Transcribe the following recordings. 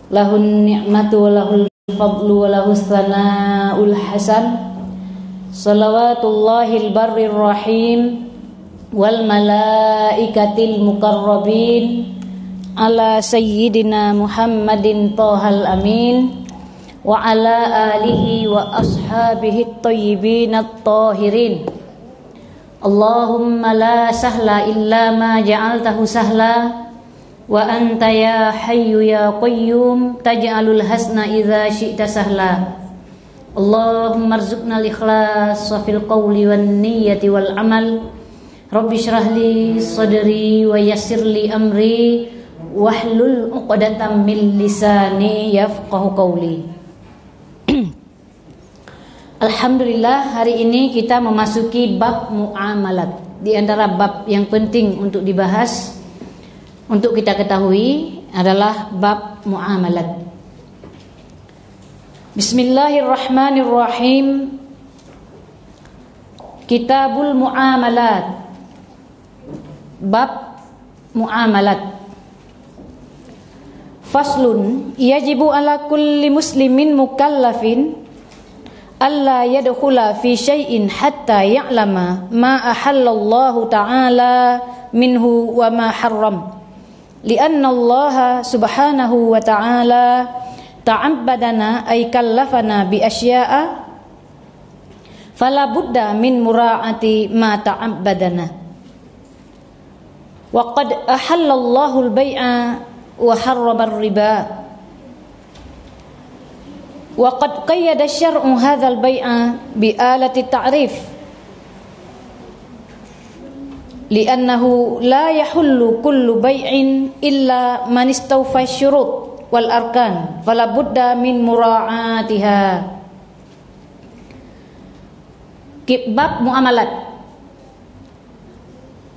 lahun ni'matu wa lahul fadlu wa lahus tsana'ul hasan. Salawatullahil barrir rahim wal malaikatil mukarrabin ala sayyidina Muhammadin thahal amin wa ala alihi wa ashabihi at-tayyibin at-tahirin. Allahumma la sahla illa ma ja'altahu sahla wa anta ya hayyu ya qayyum taj'alul hasna idza syi'ta sahla. Allahumma arzuqna al-ikhlas wa fil qawli wan niyyati wal amal. Rabbi shrah li sadri wa yassir li amri wahlul 'uqdatam min lisani yafqahu qawli. Alhamdulillah, hari ini kita memasuki bab muamalat. Di antara bab yang penting untuk dibahas, untuk kita ketahui adalah bab muamalat. Bismillahirrahmanirrahim. Kitabul Muamalat. Bab muamalat. Faslun, yajibu ala kulli muslimin mukallafin alla yadkhula fi syai'in hatta ya'lama ma ahallallahu ta'ala minhu wa ma harram. Lianna Allah subhanahu wa ta'ala ta'abbadana ay kallafana bi asya'a fala budda min mura'ati ma ta'abbadana. Wa qad ahallallahu al-bai'a wa harrama ar-riba. Wa qad qayyada asy-syar'u hadzal bai'a bi alati ta'rif li'annahu la yahullu kullu bai'in illa man istawfa asy-syurut wal arkan fala budda min mura'atiha. Bab muamalat.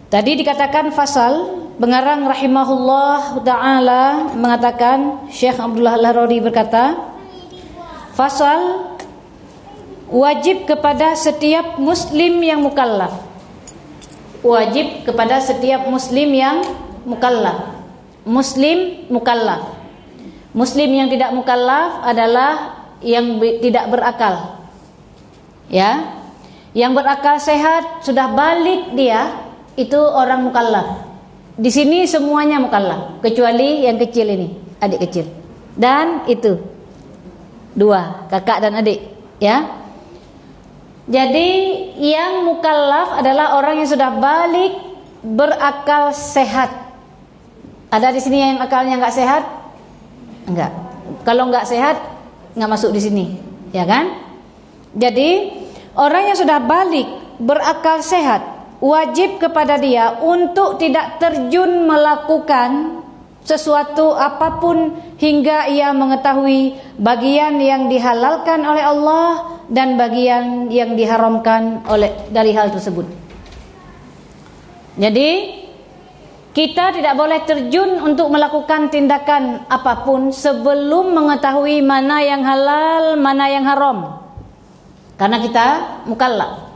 Tadi dikatakan fasal, pengarang rahimahullah ta'ala mengatakan, Syekh Abdullah Al-Harari berkata, fasal wajib kepada setiap muslim yang mukallaf. Wajib kepada setiap muslim yang mukallaf. Muslim mukallaf. Muslim yang tidak mukallaf adalah yang tidak berakal. Ya. Yang berakal sehat, sudah balik dia, itu orang mukallaf. Di sini semuanya mukallaf, kecuali yang kecil ini, adik kecil. Dan itu dua, kakak dan adik, ya. Jadi yang mukallaf adalah orang yang sudah balik, berakal sehat. Ada di sini yang akalnya enggak sehat? Enggak. Kalau enggak sehat, enggak masuk di sini, ya kan? Jadi orang yang sudah balik, berakal sehat, wajib kepada dia untuk tidak terjun melakukan sesuatu apapun hingga ia mengetahui bagian yang dihalalkan oleh Allah dan bagian yang diharamkan dari hal tersebut. Jadi kita tidak boleh terjun untuk melakukan tindakan apapun sebelum mengetahui mana yang halal, mana yang haram. Karena kita mukallaf.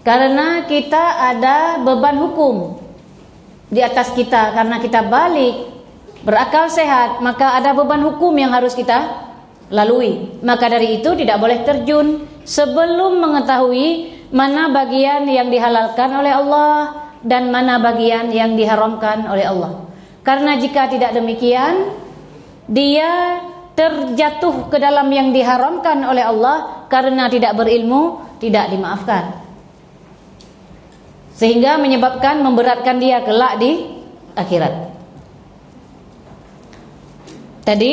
Karena kita ada beban hukum di atas kita. Karena kita balik, berakal sehat, maka ada beban hukum yang harus kita lalui. Maka dari itu tidak boleh terjun sebelum mengetahui mana bagian yang dihalalkan oleh Allah dan mana bagian yang diharamkan oleh Allah. Karena jika tidak demikian, dia terjatuh ke dalam yang diharamkan oleh Allah karena tidak berilmu, tidak dimaafkan. Sehingga menyebabkan memberatkan dia kelak di akhirat. Tadi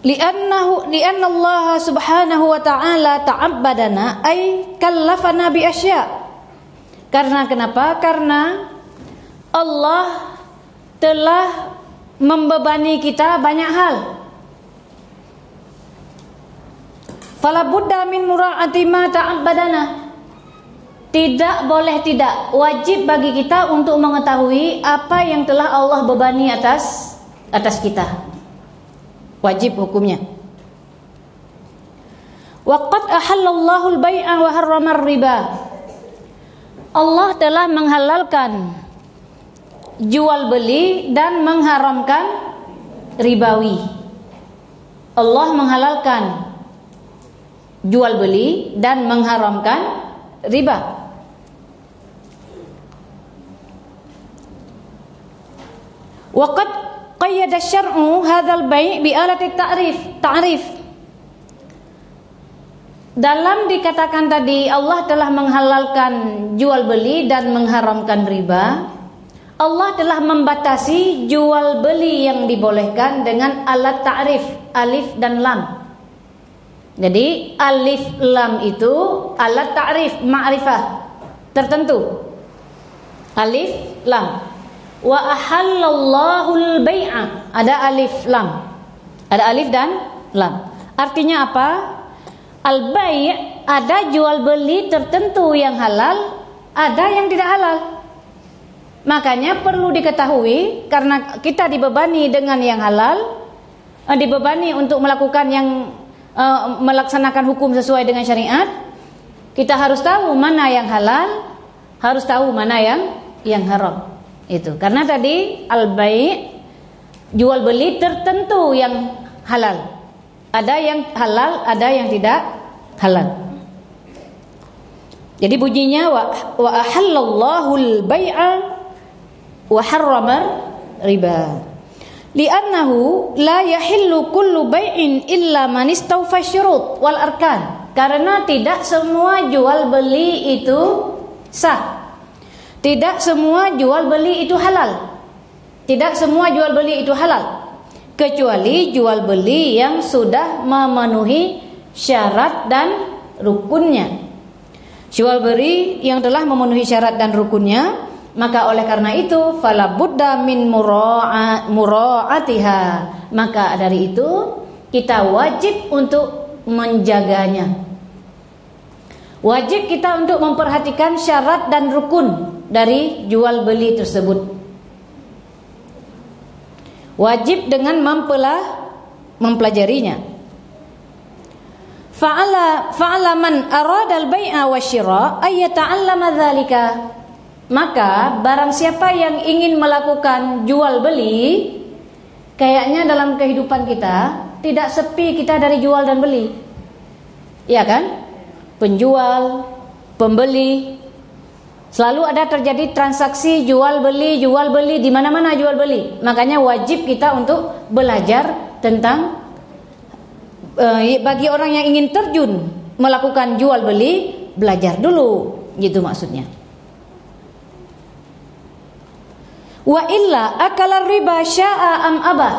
lianna Allah subhanahu wa ta'ala ta'abbadana ay kallafana bi asya'. Karena kenapa? Karena Allah telah membebani kita banyak hal. Fala budda min mura'ati ma ta'abbadana. Tidak boleh tidak, wajib bagi kita untuk mengetahui apa yang telah Allah bebani atas kita. Wajib hukumnya. Wa qad ahallallahu al-bai'a wa harrama ar-riba. Allah telah menghalalkan jual beli dan mengharamkan ribawi. Allah menghalalkan jual beli dan mengharamkan riba. Waqad qayyada syar'u hadzal bai' bi alati ta'rif. Dalam dikatakan tadi Allah telah menghalalkan jual beli dan mengharamkan riba, Allah telah membatasi jual beli yang dibolehkan dengan alat ta'rif, alif dan lam. Jadi alif lam itu alat ta'rif, ma'rifah tertentu. Alif lam. Wa ahallallahul bai'a, ada alif lam, ada alif dan lam. Artinya apa? Al bai' ada jual beli tertentu yang halal, ada yang tidak halal. Makanya perlu diketahui, karena kita dibebani dengan yang halal, dibebani untuk melakukan yang melaksanakan hukum sesuai dengan syariat. Kita harus tahu mana yang halal, harus tahu mana yang haram. Itu karena tadi al-bai' jual beli tertentu yang halal, ada yang halal, ada yang tidak halal. Jadi bunyinya wa ahallallahu al-bai'a wa harrama riba li'annahu la yahillu kullu bai'in illa man istawfa syurut wal arkan. Karena tidak semua jual beli itu sah. Tidak semua jual beli itu halal. Tidak semua jual beli itu halal, kecuali jual beli yang sudah memenuhi syarat dan rukunnya. Jual beli yang telah memenuhi syarat dan rukunnya, maka oleh karena itu fala budda min mura'atiha. Maka dari itu kita wajib untuk menjaganya. Wajib kita untuk memperhatikan syarat dan rukun dari jual beli tersebut. Wajib dengan mempelajarinya. Fa'ala man arada al-bai'a wasyira ay yata'allama dzalika. Maka barang siapa yang ingin melakukan jual beli, kayaknya dalam kehidupan kita tidak sepi kita dari jual dan beli. Iya kan? Penjual, pembeli, selalu ada terjadi transaksi jual beli di mana-mana jual beli. Makanya wajib kita untuk belajar tentang bagi orang yang ingin terjun melakukan jual beli, belajar dulu, gitu maksudnya. Wa illa akala riba sya'a am abah.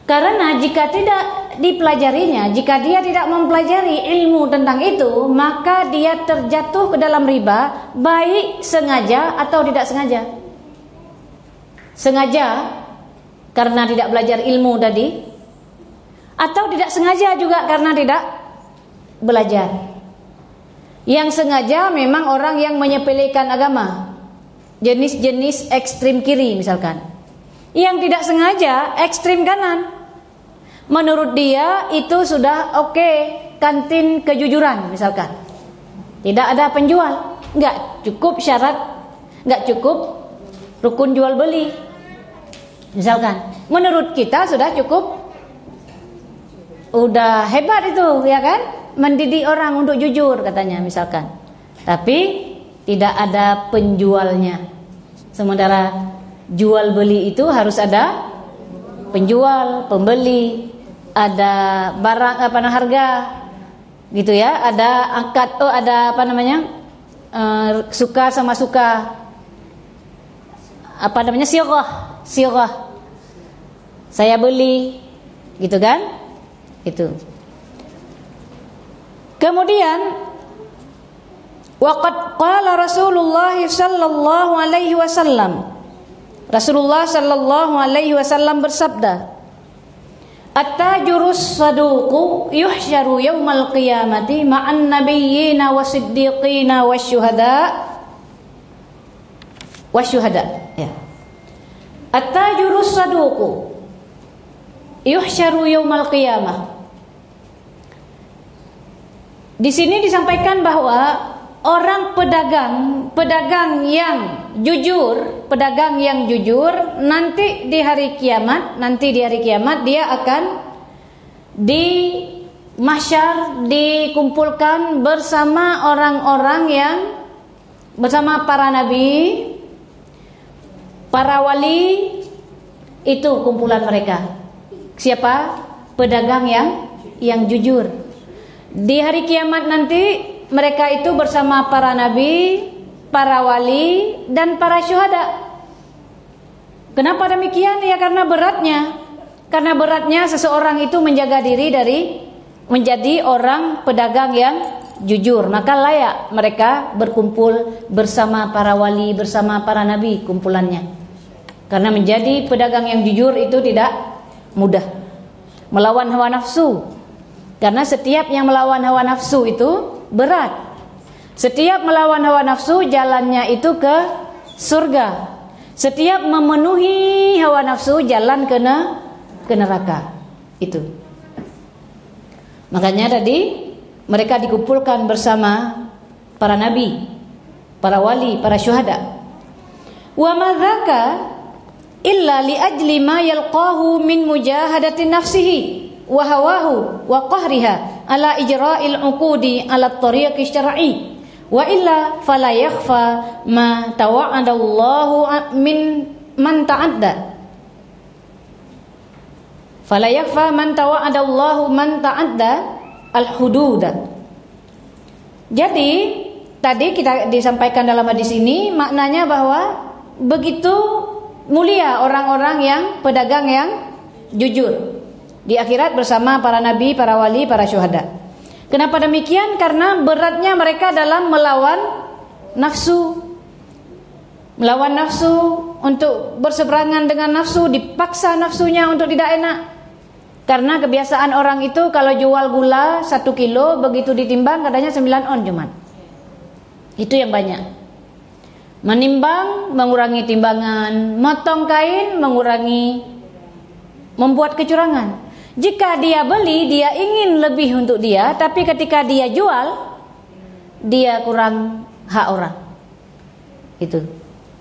Karena jika tidak dipelajarinya, jika dia tidak mempelajari ilmu tentang itu, maka dia terjatuh ke dalam riba, baik sengaja atau tidak sengaja. Sengaja karena tidak belajar ilmu tadi, atau tidak sengaja juga karena tidak belajar. Yang sengaja memang orang yang menyepelekan agama, jenis-jenis ekstrim kiri misalkan. Yang tidak sengaja ekstrim kanan. Menurut dia itu sudah oke, kantin kejujuran misalkan. Tidak ada penjual, enggak cukup syarat, enggak cukup rukun jual beli. Misalkan, menurut kita sudah cukup, udah hebat itu, ya kan? Mendidik orang untuk jujur katanya misalkan. Tapi tidak ada penjualnya. Sementara jual beli itu harus ada penjual, pembeli, ada barang harga, gitu ya, ada angkat, ada suka sama suka, sirah, saya beli, gitu kan, itu. Kemudian waqad qala Rasulullah sallallahu alaihi wasallam, Rasulullah sallallahu alaihi wasallam bersabda, At-tajurus saduqu yuhsyaru yaumal qiyamati ma'an nabiyyina wasiddiqina wasyuhada. Ya. At-tajurus saduqu yuhsyaru yaumal qiyamah. Di sini disampaikan bahwa orang pedagang yang jujur nanti di hari kiamat dia akan di mahsyar dikumpulkan bersama orang-orang yang bersama para nabi, para wali, itu kumpulan mereka. Siapa? Pedagang yang jujur. Di hari kiamat nanti mereka itu bersama para nabi, para wali, dan para syuhada. Kenapa demikian? Ya karena beratnya seseorang itu menjaga diri dari menjadi orang pedagang yang jujur. Maka layak mereka berkumpul bersama para wali, bersama para nabi kumpulannya. Karena menjadi pedagang yang jujur itu tidak mudah. Melawan hawa nafsu. Karena setiap yang melawan hawa nafsu itu berat. Setiap melawan hawa nafsu jalannya itu ke surga. Setiap memenuhi hawa nafsu jalan ke neraka. Itu. Makanya tadi mereka dikumpulkan bersama para nabi, para wali, para syuhada. Wa madzaka illa li ajli ma yalqahu min mujahadati nafsihi wa hawahu wa qahriha ala ijra'il uqudi ala at-tariq asy-syar'i wa illa fala yakhfa ma tawa'adallahu min man ta'adda. Fala yakfa man tawa'adallahu man ta'adda al-hudud. Jadi tadi kita disampaikan dalam hadis ini maknanya bahwa begitu mulia orang-orang yang pedagang yang jujur di akhirat bersama para nabi, para wali, para syuhada. Kenapa demikian? Karena beratnya mereka dalam melawan nafsu. Melawan nafsu, untuk berseberangan dengan nafsu, dipaksa nafsunya untuk tidak enak. Karena kebiasaan orang itu kalau jual gula 1 kilo, begitu ditimbang katanya 9 on cuman. Itu yang banyak. Menimbang, mengurangi timbangan, motong kain, membuat kecurangan. Jika dia beli, dia ingin lebih untuk dia, tapi ketika dia jual, dia kurang hak orang. Itu.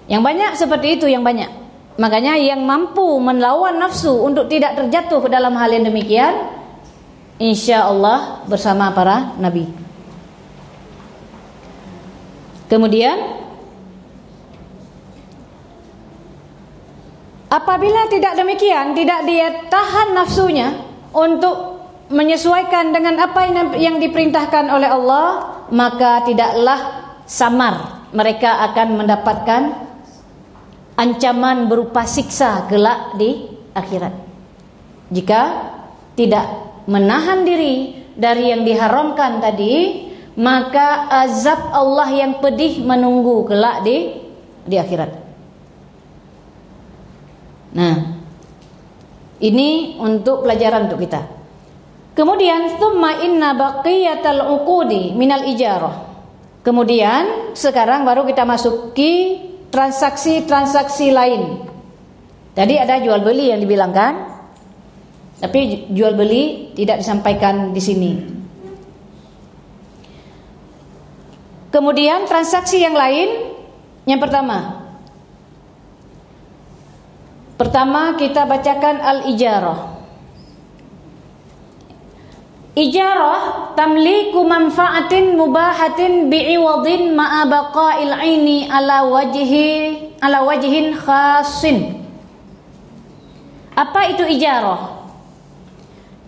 Yang banyak seperti itu, yang banyak. Makanya yang mampu melawan nafsu untuk tidak terjatuh ke dalam hal yang demikian, insya Allah bersama para nabi. Kemudian apabila tidak demikian, tidak dia tahan nafsunya untuk menyesuaikan dengan apa yang diperintahkan oleh Allah, maka tidaklah samar mereka akan mendapatkan ancaman berupa siksa kelak di akhirat. Jika tidak menahan diri dari yang diharamkan tadi, maka azab Allah yang pedih menunggu kelak di akhirat. Nah, ini untuk pelajaran untuk kita. Kemudian tsumma inna baqiyatal uqudi minal ijarah. Kemudian sekarang baru kita masuki transaksi-transaksi lain. Tadi ada jual beli yang dibilangkan, tapi jual beli tidak disampaikan di sini. Kemudian transaksi yang lain, yang pertama kita bacakan al-ijarah. Ijarah tamliku manfaatin mubahatin bi'iwadin ma'a baqa'il aini ala wajhin khasin. Apa itu ijarah?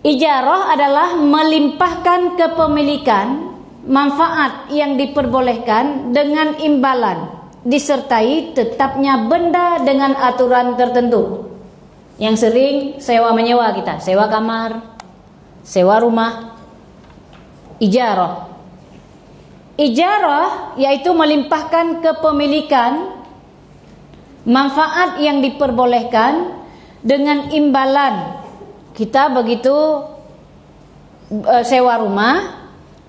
Ijarah adalah melimpahkan kepemilikan manfaat yang diperbolehkan dengan imbalan, disertai tetapnya benda dengan aturan tertentu. Yang sering sewa menyewa kita, sewa kamar, sewa rumah. Ijarah. Ijarah yaitu melimpahkan kepemilikan manfaat yang diperbolehkan dengan imbalan. Kita begitu sewa rumah,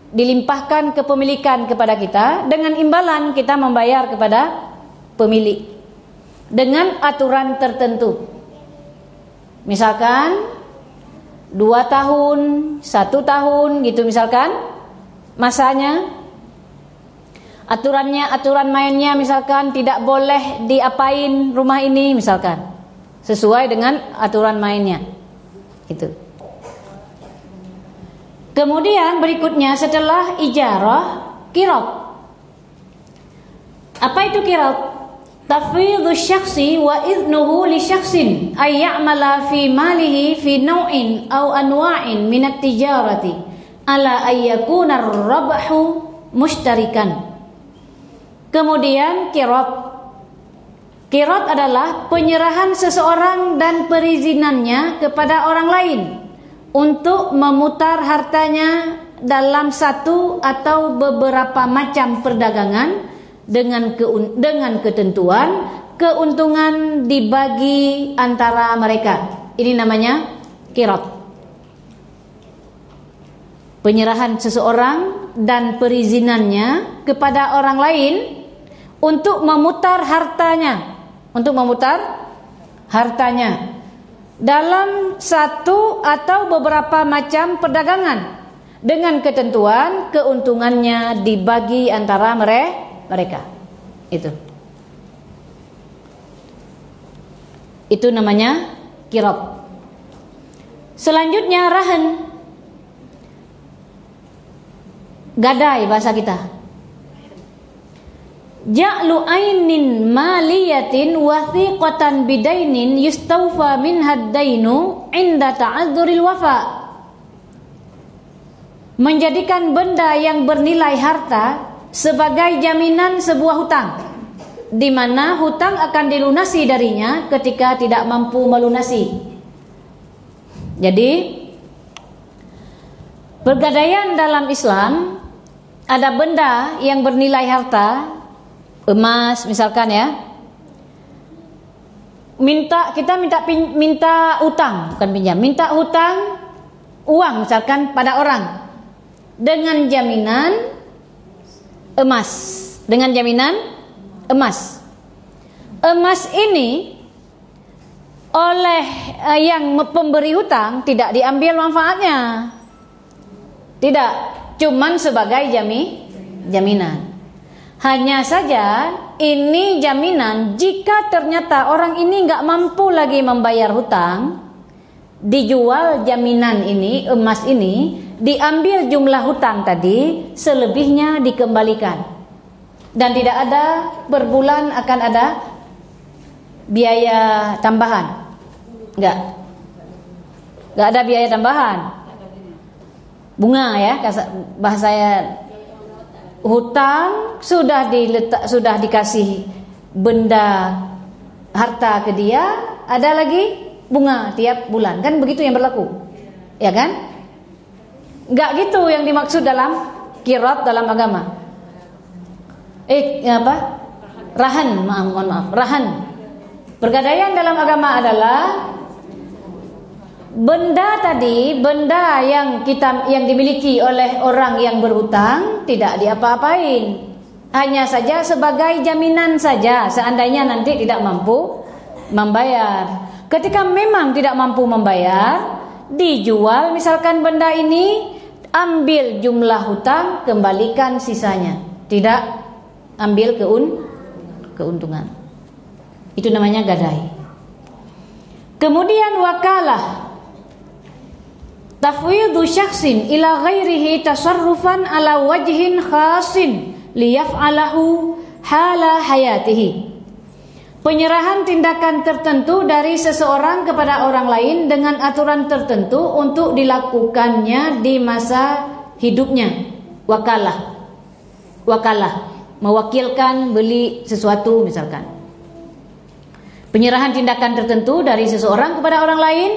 dilimpahkan kepemilikan kepada kita, dengan imbalan kita membayar kepada pemilik dengan aturan tertentu. Misalkan 2 tahun, 1 tahun gitu misalkan masanya, aturan mainnya misalkan tidak boleh diapain rumah ini misalkan, sesuai dengan aturan mainnya. Itu. Kemudian berikutnya setelah ijarah, qirad. Apa itu qirad? Tafwidhu syakhsi wa idnuhu li syakhsin ay ya'mala fi malihi fi naw'in aw anwa'in min at-tijarati ala ay yakuna ar-rabhu mushtarikan. Kemudian qirad adalah penyerahan seseorang dan perizinannya kepada orang lain untuk memutar hartanya dalam satu atau beberapa macam perdagangan dengan ketentuan keuntungan dibagi antara mereka. Ini namanya qirad. Penyerahan seseorang dan perizinannya kepada orang lain untuk memutar hartanya dalam satu atau beberapa macam perdagangan dengan ketentuan keuntungannya dibagi antara mereka. Itu namanya qirad. Selanjutnya rahan, gadai bahasa kita. Ja'lu ainin maliyatin wathiqatan bidainin yustawfa minhad dainu inda ta'adzuril wafa. Menjadikan benda yang bernilai harta sebagai jaminan sebuah hutang, di mana hutang akan dilunasi darinya ketika tidak mampu melunasi. Jadi pergadaian dalam Islam, ada benda yang bernilai harta, emas misalkan ya, minta utang, bukan pinjam, minta hutang uang misalkan pada orang dengan jaminan emas, emas ini oleh yang pemberi hutang tidak diambil manfaatnya, tidak, cuman sebagai jaminan. Hanya saja ini jaminan jika ternyata orang ini nggak mampu lagi membayar hutang, dijual jaminan ini, emas ini, diambil jumlah hutang tadi, selebihnya dikembalikan. Dan tidak ada per bulan akan ada biaya tambahan. Nggak ada biaya tambahan. Bunga ya, bahasa saya. Hutang sudah dikasih benda harta ke dia, ada lagi bunga tiap bulan, kan begitu yang berlaku, ya kan? Enggak gitu yang dimaksud dalam qirad dalam agama. Rahan, mohon maaf. Rahan. Pergadaian dalam agama adalah benda tadi, benda yang dimiliki oleh orang yang berhutang tidak diapa-apain, hanya saja sebagai jaminan saja seandainya nanti tidak mampu membayar. Ketika memang tidak mampu membayar, dijual misalkan benda ini, ambil jumlah hutang, kembalikan sisanya, tidak ambil keuntungan. Itu namanya gadai. Kemudian wakalah, tafwidhu syakhsin ila ghairihi tasarrufan ala wajhin khasin liyaf'alahu hala hayatihi. Penyerahan tindakan tertentu dari seseorang kepada orang lain dengan aturan tertentu untuk dilakukannya di masa hidupnya. Wakalah, mewakilkan beli sesuatu misalkan. Penyerahan tindakan tertentu dari seseorang kepada orang lain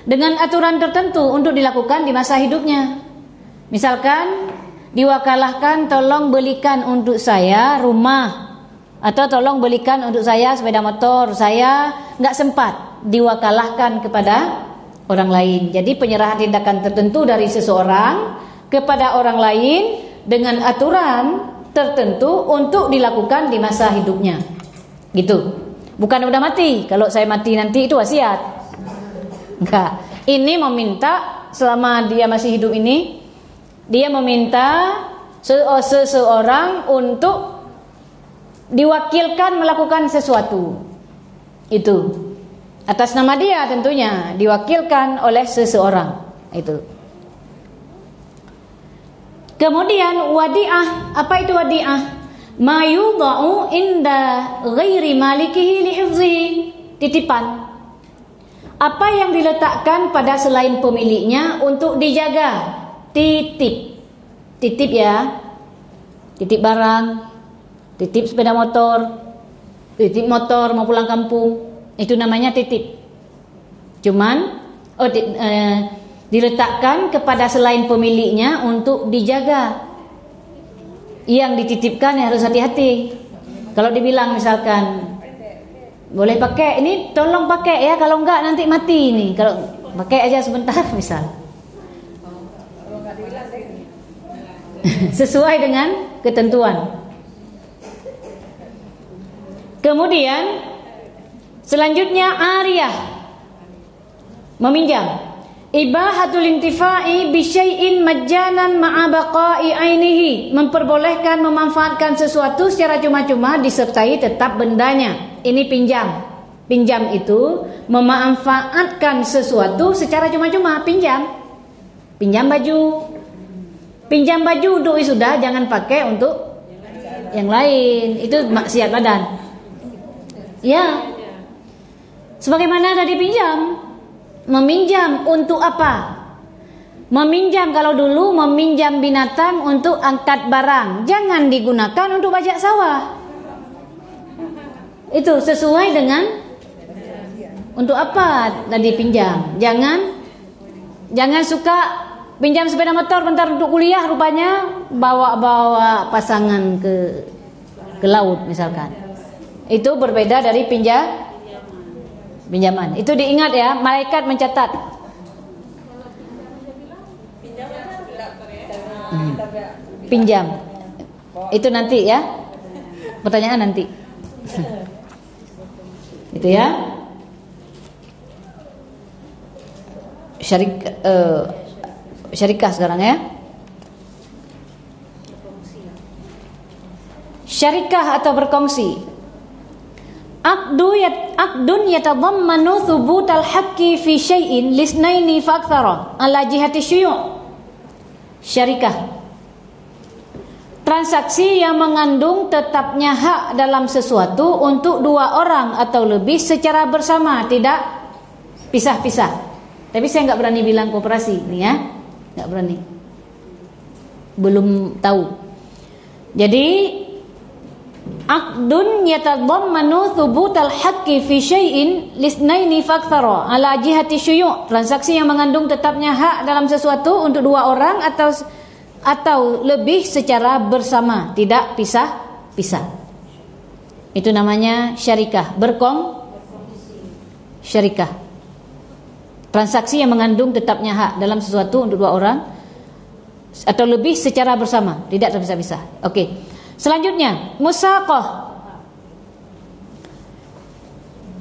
dengan aturan tertentu untuk dilakukan di masa hidupnya. Misalkan diwakalahkan, tolong belikan untuk saya rumah, atau tolong belikan untuk saya sepeda motor, saya nggak sempat, diwakalahkan kepada orang lain. Jadi penyerahan tindakan tertentu dari seseorang kepada orang lain dengan aturan tertentu untuk dilakukan di masa hidupnya, gitu. Bukan udah mati, kalau saya mati nanti itu wasiat. Enggak, ini meminta selama dia masih hidup ini, dia meminta seseorang untuk diwakilkan melakukan sesuatu. Itu atas nama dia tentunya, diwakilkan oleh seseorang. Itu. Kemudian wadi'ah, apa itu wadi'ah? Ma yudha'u inda ghairi malikihi li hifzihi, titipan. Apa yang diletakkan pada selain pemiliknya untuk dijaga, titip. Titip ya. Titip barang, titip sepeda motor, titip motor mau pulang kampung, itu namanya titip. Cuman diletakkan kepada selain pemiliknya untuk dijaga. Yang dititipkan harus hati-hati. Kalau dibilang misalkan boleh pakai, ini tolong pakai ya, kalau enggak nanti mati ini. Kalau pakai aja sebentar misal. Sesuai dengan ketentuan. Kemudian selanjutnya ariyah, meminjam. Ibahatul intifa'i bi syai'in majjanan ma'a baqa'i ainihi, memperbolehkan memanfaatkan sesuatu secara cuma-cuma disertai tetap bendanya. Ini pinjam. Pinjam itu memanfaatkan sesuatu secara cuma-cuma, pinjam. Pinjam baju. Pinjam baju untuk wisuda jangan pakai untuk yang lain. Itu maksiat badan. Ya. Sebagaimana tadi pinjam. Meminjam untuk apa? Meminjam, kalau dulu meminjam binatang untuk angkat barang, jangan digunakan untuk bajak sawah. Itu sesuai dengan untuk apa tadi pinjam. Jangan suka pinjam sepeda motor bentar untuk kuliah, rupanya bawa pasangan ke laut misalkan. Itu berbeda dari pinjaman. Itu diingat ya, malaikat mencatat. Pinjam. Itu nanti ya. Pertanyaan nanti. Itu ya. Syarikah sekarang ya. Syarikah atau berkongsi. Aqdun yatadammanu thubutal haqqi fi syai'in lisnaini fa aktsara ala jihati syuyu'. Syarikah, transaksi yang mengandung tetapnya hak dalam sesuatu untuk dua orang atau lebih secara bersama, tidak pisah-pisah. Tapi saya nggak berani bilang koperasi nih ya, nggak berani, belum tahu. Jadi aqdun yatadammanu thubutal haqqi fi syai'in lisnaini faktsara ala jihati syuyu', transaksi yang mengandung tetapnya hak dalam sesuatu untuk dua orang atau lebih secara bersama, tidak pisah-pisah. Itu namanya syarikah, syarikah. Transaksi yang mengandung tetapnya hak dalam sesuatu untuk dua orang atau lebih secara bersama, tidak terpisah-pisah. Oke. Selanjutnya, musaqah.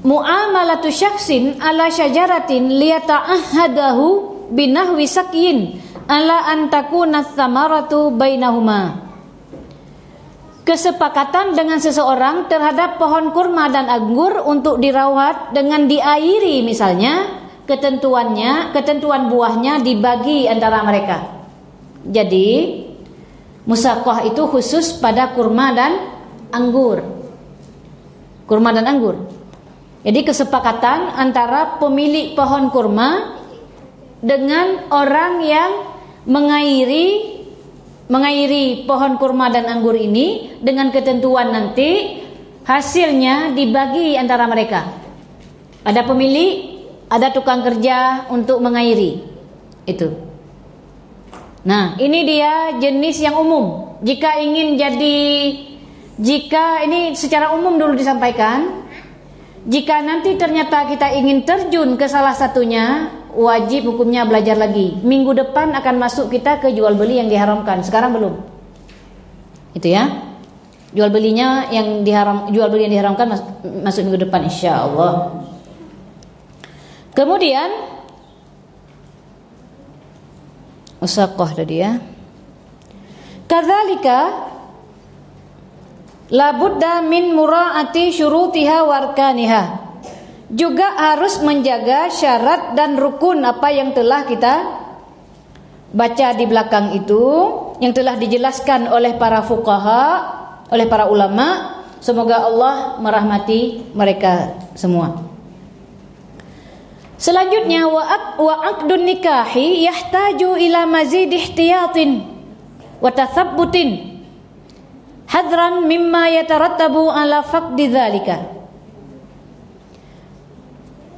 Muamalatu syakhsin ala syajaratin liyata'ahadahu binahwi sakyin ala an takuna tsamaratu bainahuma. Kesepakatan dengan seseorang terhadap pohon kurma dan anggur untuk dirawat dengan diairi misalnya, ketentuan buahnya dibagi antara mereka. Jadi musaqah itu khusus pada kurma dan anggur. Kurma dan anggur. Jadi kesepakatan antara pemilik pohon kurma dengan orang yang mengairi pohon kurma dan anggur ini dengan ketentuan nanti hasilnya dibagi antara mereka. Ada pemilik, ada tukang kerja untuk mengairi. Itu. Nah, ini dia jenis yang umum. Jika ini secara umum dulu disampaikan. Jika nanti ternyata kita ingin terjun ke salah satunya, wajib hukumnya belajar lagi. Minggu depan akan masuk kita ke jual beli yang diharamkan. Sekarang belum. Itu ya. Jual beli yang diharamkan masuk minggu depan insyaallah. Kemudian musaqah tadi ya. Kadzalika la budda min muraati syurutiha wa arkaniha. Juga harus menjaga syarat dan rukun apa yang telah kita baca di belakang itu, yang telah dijelaskan oleh para fuqaha, oleh para ulama. Semoga Allah merahmati mereka semua. Selanjutnya wa aqdun nikahi yahtaju ila mazid ihtiyatin wa tathabbutin hadran mimma yatarattabu ala faqdi dzalika.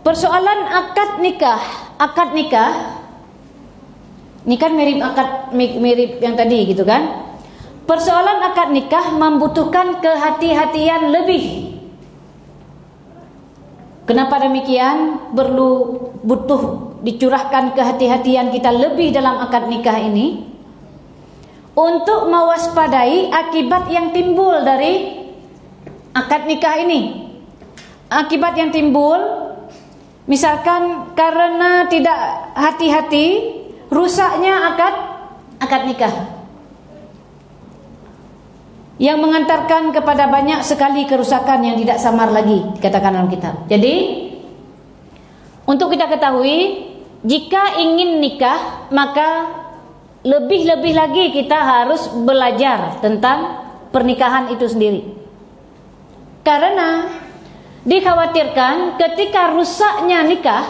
Persoalan akad nikah ini kan mirip yang tadi gitu kan. Persoalan akad nikah membutuhkan kehati-hatian lebih. Kenapa demikian? Butuh dicurahkan kehati-hatian kita lebih dalam akad nikah ini untuk mewaspadai akibat yang timbul dari akad nikah ini. Akibat yang timbul, misalkan karena tidak hati-hati, rusaknya akad nikah, yang mengantarkan kepada banyak sekali kerusakan yang tidak samar lagi, dikatakan dalam kitab. Jadi untuk kita ketahui, jika ingin nikah, maka lebih-lebih lagi kita harus belajar tentang pernikahan itu sendiri. Karena dikhawatirkan ketika rusaknya nikah,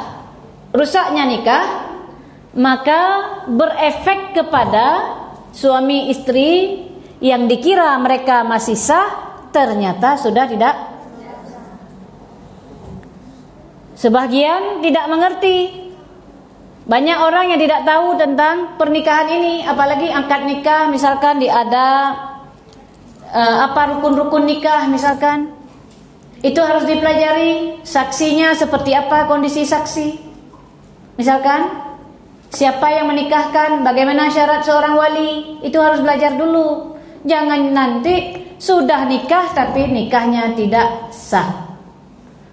maka berefek kepada suami istri yang dikira mereka masih sah, ternyata sudah tidak. Sebagian tidak mengerti. Banyak orang yang tidak tahu tentang pernikahan ini, apalagi akad nikah, misalkan ada rukun-rukun nikah misalkan. Itu harus dipelajari, saksinya seperti apa, kondisi saksi. Misalkan siapa yang menikahkan, bagaimana syarat seorang wali, itu harus belajar dulu. Jangan nanti sudah nikah tapi nikahnya tidak sah.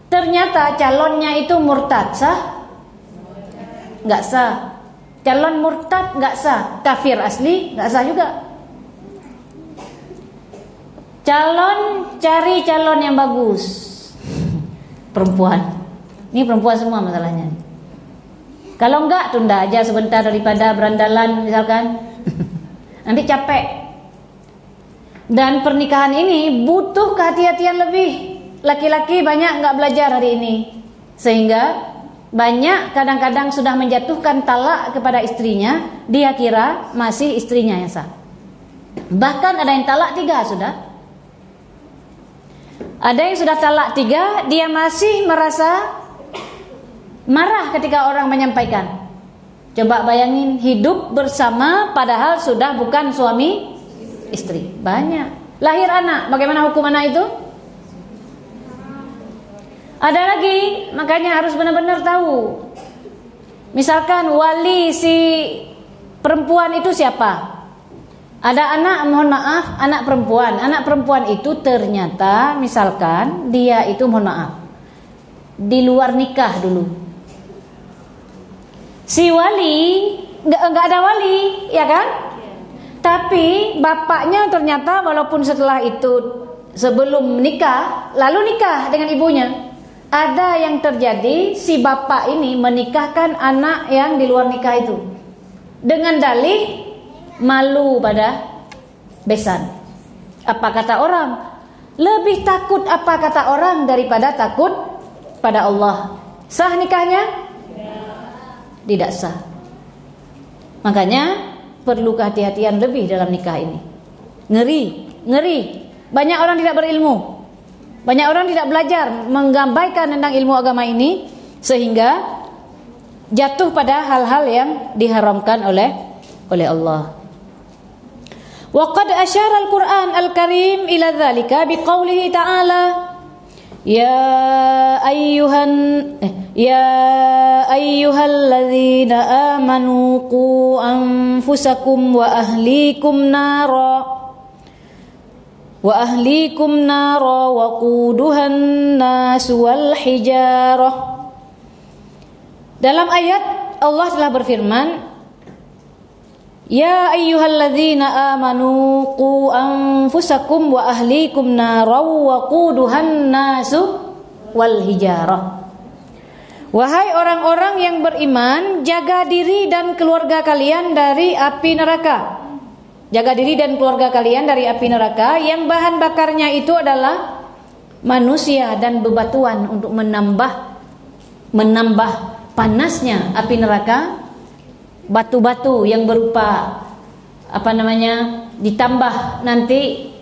Ternyata calonnya itu murtad, sah? Nggak sah. Calon murtad nggak sah. Kafir asli nggak sah juga. Cari calon yang bagus. Perempuan. Ini perempuan semua masalahnya. Kalau enggak, tunda aja sebentar daripada berandalan misalkan. Nanti capek. Dan pernikahan ini butuh kehati-hatian lebih. Laki-laki banyak enggak belajar hari ini. Sehingga banyak kadang-kadang sudah menjatuhkan talak kepada istrinya. Dia kira masih istrinya yang sah. Bahkan ada yang talak 3 sudah. Ada yang sudah talak 3, dia masih merasa marah ketika orang menyampaikan. Coba bayangin, hidup bersama padahal sudah bukan suami istri. Banyak. Lahir anak, bagaimana hukum anak itu? Ada lagi, makanya harus benar-benar tahu. Misalkan wali si perempuan itu siapa? Ada anak, mohon maaf, anak perempuan. Anak perempuan itu ternyata misalkan dia itu, mohon maaf, di luar nikah dulu. Si wali nggak ada wali, ya kan? Tapi bapaknya ternyata walaupun setelah itu sebelum nikah, lalu nikah dengan ibunya. Ada yang terjadi, si bapak ini menikahkan anak yang di luar nikah itu dengan dalih malu pada besan. Apa kata orang? Lebih takut apa kata orang daripada takut pada Allah. Sah nikahnya? Tidak sah. Makanya perlu kehati-hatian lebih dalam nikah ini. Ngeri. Banyak orang tidak berilmu. Banyak orang tidak belajar menggabaikan tentang ilmu agama ini, sehingga jatuh pada hal-hal yang diharamkan oleh Allah. Wa qad asyara al-Qur'an al-Karim ila dzalika biqaulihi ta'ala ya ayyuhalladzina amanu qu anfusakum wa ahlikum nara wa quduhan nas wal hijarah. Dalam ayat Allah telah berfirman, Ya ayyuhalladzina amanu qu anfusakum wa ahlikum naraw wa quduhan nasu wal hijarah. Wahai orang-orang yang beriman, jaga diri dan keluarga kalian dari api neraka. Jaga diri dan keluarga kalian dari api neraka yang bahan bakarnya itu adalah manusia dan bebatuan untuk menambah panasnya api neraka. Batu-batu yang berupa ditambah nanti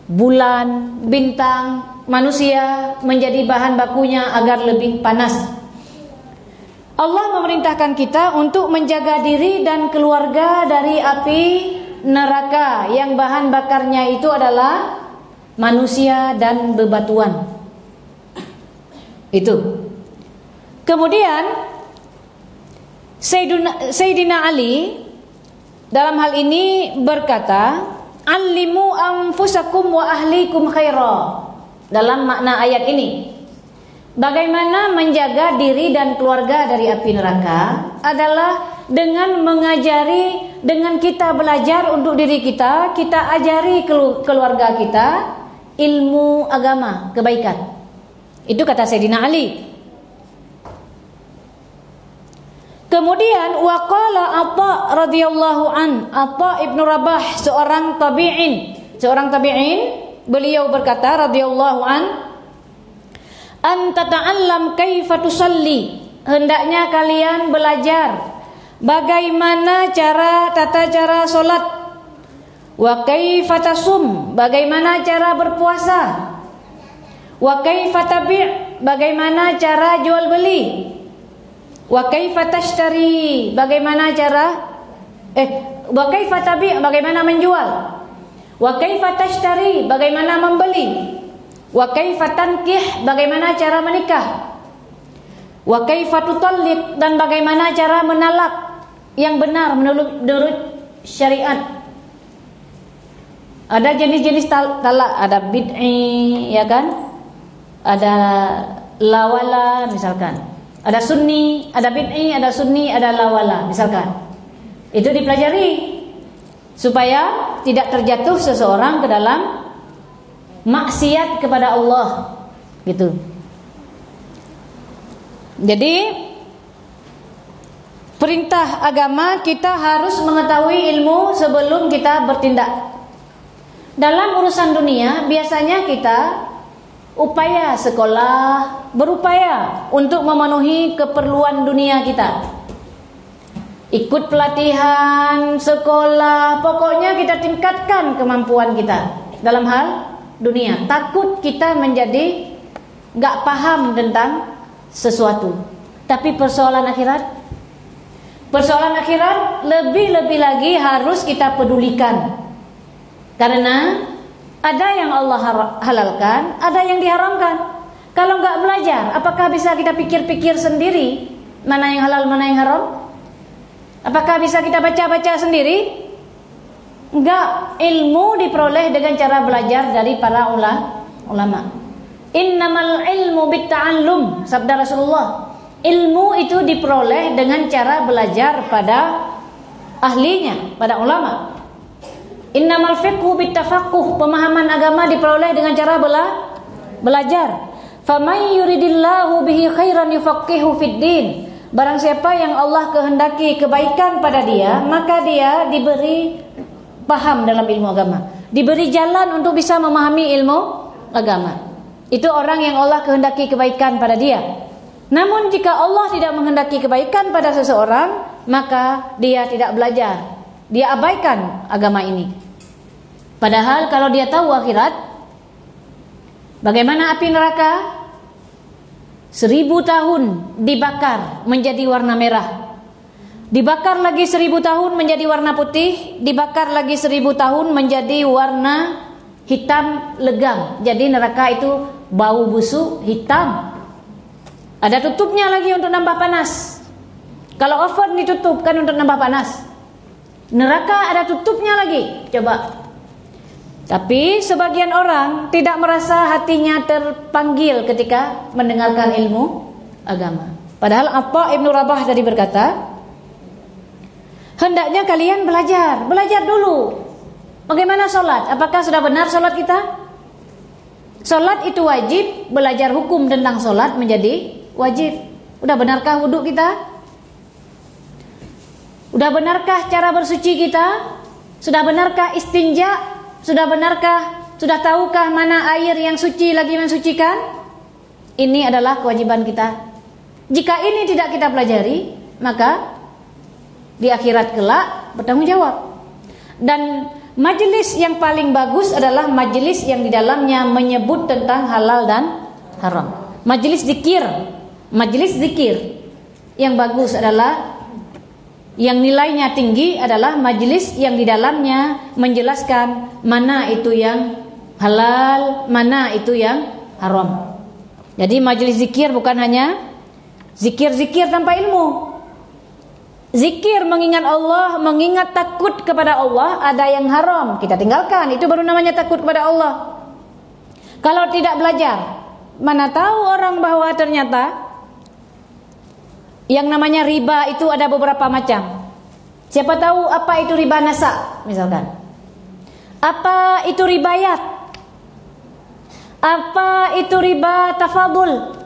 bulan, bintang, manusia menjadi bahan bakunya agar lebih panas. Allah memerintahkan kita untuk menjaga diri dan keluarga dari api neraka yang bahan bakarnya itu adalah manusia dan bebatuan. Itu. Kemudian Sayyidina Ali dalam hal ini berkata, "Allimu anfusakum wa ahlikum khaira." Dalam makna ayat ini, bagaimana menjaga diri dan keluarga dari api neraka adalah dengan mengajari, dengan kita belajar untuk diri kita, kita ajari keluarga kita ilmu agama, kebaikan. Itu kata Sayyidina Ali. Kemudian waqala Atha radhiyallahu an, Atha ibnu Rabah, seorang tabi'in, beliau berkata radhiyallahu an tata'allam kaifa tusalli, hendaknya kalian belajar bagaimana tata cara salat, wa kaifa tasum, bagaimana cara berpuasa, wa kaifa tabi', bagaimana cara jual beli, wa kaifa tashtari, bagaimana wa kaifa tabi', bagaimana menjual, wa kaifa tashtari, bagaimana membeli, wa kaifa tankih, bagaimana cara menikah, wa kaifa tutalliq, dan bagaimana cara menalak yang benar menurut syariat. Ada jenis-jenis talak, ada bid'i, ya kan? Ada lawala misalkan. Ada sunni, ada bid'i, ada sunni, ada lawala misalkan. Itu dipelajari supaya tidak terjatuh seseorang ke dalam maksiat kepada Allah, gitu. Jadi perintah agama, kita harus mengetahui ilmu sebelum kita bertindak. Dalam urusan dunia biasanya kita berupaya untuk memenuhi keperluan dunia kita. Ikut pelatihan, sekolah, pokoknya kita tingkatkan kemampuan kita dalam hal dunia. Takut kita menjadi gak paham tentang sesuatu. Tapi persoalan akhirat lebih-lebih lagi harus kita pedulikan. Karena ada yang Allah halalkan, ada yang diharamkan. Kalau nggak belajar, apakah bisa kita pikir-pikir sendiri mana yang halal, mana yang haram? Apakah bisa kita baca-baca sendiri? Enggak. Ilmu diperoleh dengan cara belajar dari para ulama. Innamal ilmu bitta'allum, sabda Rasulullah. Ilmu itu diperoleh dengan cara belajar pada ahlinya, pada ulama. Innamal fiqhu bittafaqquh, pemahaman agama diperoleh dengan cara belajar. Faman yuridillahu bihi khairan yufaqihu fid din. Barang siapa yang Allah kehendaki kebaikan pada dia, maka dia diberi paham dalam ilmu agama, diberi jalan untuk bisa memahami ilmu agama. Itu orang yang Allah kehendaki kebaikan pada dia. Namun jika Allah tidak menghendaki kebaikan pada seseorang, maka dia tidak belajar, dia abaikan agama ini. Padahal kalau dia tahu akhirat, bagaimana api neraka 1000 tahun dibakar menjadi warna merah, dibakar lagi 1000 tahun menjadi warna putih, dibakar lagi 1000 tahun menjadi warna hitam legam. Jadi neraka itu bau busuk hitam. Ada tutupnya lagi untuk nambah panas. Kalau oven ditutup kan untuk nambah panas. Neraka ada tutupnya lagi. Coba. Tapi sebagian orang tidak merasa hatinya terpanggil ketika mendengarkan ilmu agama. Padahal Atha ibnu Rabah tadi berkata, hendaknya kalian belajar dulu. Bagaimana sholat? Apakah sudah benar sholat kita? Sholat itu wajib, belajar hukum tentang sholat menjadi wajib. Udah benarkah wudhu kita? Udah benarkah cara bersuci kita? Sudah benarkah istinja? Sudah tahukah mana air yang suci lagi mensucikan? Ini adalah kewajiban kita. Jika ini tidak kita pelajari, maka di akhirat kelak bertanggung jawab. Dan majelis yang paling bagus adalah majelis yang di dalamnya menyebut tentang halal dan haram. Majelis zikir yang bagus adalah, yang nilainya tinggi adalah majelis yang di dalamnya menjelaskan mana itu yang halal, mana itu yang haram. Jadi majelis zikir bukan hanya zikir-zikir tanpa ilmu. Zikir mengingat Allah, mengingat takut kepada Allah, ada yang haram kita tinggalkan, itu baru namanya takut kepada Allah. Kalau tidak belajar, mana tahu orang bahwa ternyata yang namanya riba itu ada beberapa macam. Siapa tahu apa itu riba nasa misalkan. Apa itu ribayat? Apa itu riba tafadul?